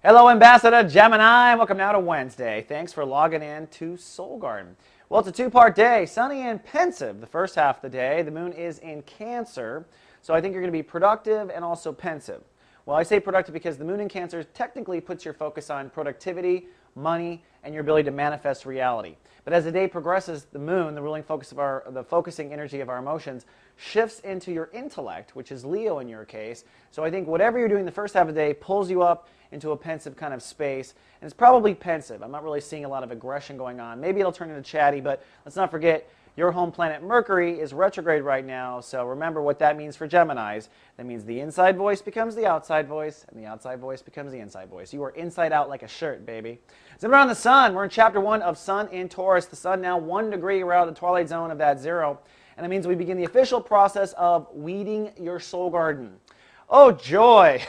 Hello, Ambassador Gemini. Welcome now to Wednesday. Thanks for logging in to Soul Garden. Well, it's a two-part day, sunny and pensive the first half of the day. The moon is in Cancer, so I think you're going to be productive and also pensive. Well, I say productive because the moon in Cancer technically puts your focus on productivity, money, and your ability to manifest reality. But as the day progresses, the moon, the ruling focus of the focusing energy of our emotions, shifts into your intellect, which is Leo in your case. So I think whatever you're doing the first half of the day pulls you up into a pensive kind of space, and it's probably pensive. I'm not really seeing a lot of aggression going on. Maybe it'll turn into chatty, but let's not forget your home planet Mercury is retrograde right now, so remember what that means for Geminis. That means the inside voice becomes the outside voice, and the outside voice becomes the inside voice. You are inside out like a shirt, baby. Zipping around the sun, we're in chapter 1 of Sun in Taurus. The sun now 1 degree, we're out of the twilight zone of that zero, and that means we begin the official process of weeding your soul garden. Oh, joy!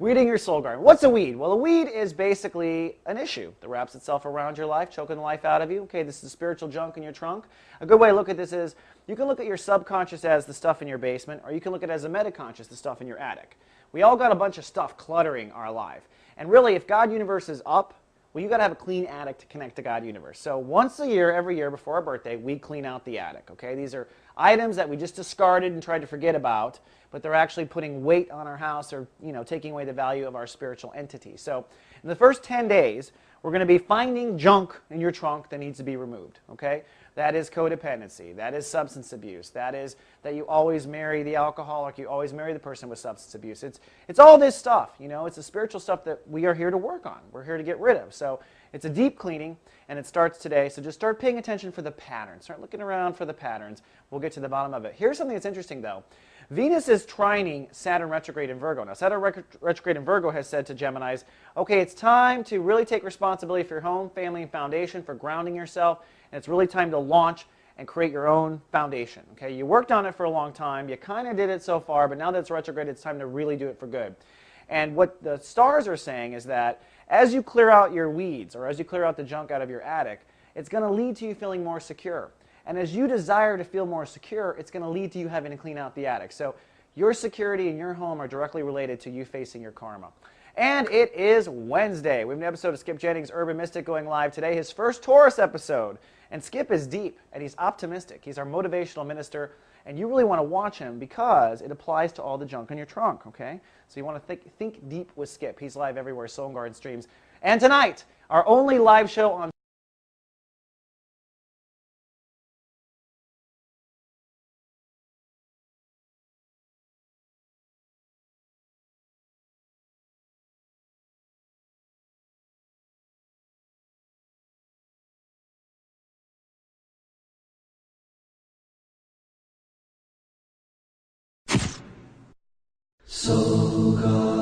Weeding your soul garden. What's a weed? Well, a weed is basically an issue that wraps itself around your life, choking the life out of you. Okay, this is spiritual junk in your trunk. A good way to look at this is you can look at your subconscious as the stuff in your basement, or you can look at it as a metaconscious, the stuff in your attic. We all got a bunch of stuff cluttering our life. And really, if God Universe is up, well, you got to have a clean attic to connect to God Universe. So once a year, every year before our birthday, we clean out the attic. Okay, these are items that we just discarded and tried to forget about, but they're actually putting weight on our house or taking away the value of our spiritual entity. So in the first 10 days, we're going to be finding junk in your trunk that needs to be removed. Okay, that is codependency. That is substance abuse. That is that you always marry the alcoholic. You always marry the person with substance abuse. It's all this stuff. It's the spiritual stuff that we are here to work on. We're here to get rid of. So it's a deep cleaning, and it starts today. So just start paying attention for the patterns. Start looking around for the patterns. We'll get to the bottom of it. Here's something that's interesting, though. Venus is trining Saturn retrograde in Virgo. Now, Saturn retrograde in Virgo has said to Geminis, okay, it's time to really take responsibility for your home, family, and foundation, for grounding yourself, and it's really time to launch and create your own foundation. Okay, you worked on it for a long time. You kind of did it so far, but now that it's retrograde, it's time to really do it for good. And what the stars are saying is that as you clear out your weeds, or as you clear out the junk out of your attic, it's going to lead to you feeling more secure. And as you desire to feel more secure, it's going to lead to you having to clean out the attic. So your security in your home are directly related to you facing your karma. And it is Wednesday. We have an episode of Skip Jennings, Urban Mystic, going live today, his first Taurus episode. And Skip is deep, and he's optimistic. He's our motivational minister, and you really want to watch him because it applies to all the junk in your trunk, okay? So you want to think deep with Skip. He's live everywhere, Soul Garden streams. And tonight, our only live show on Soul Garden.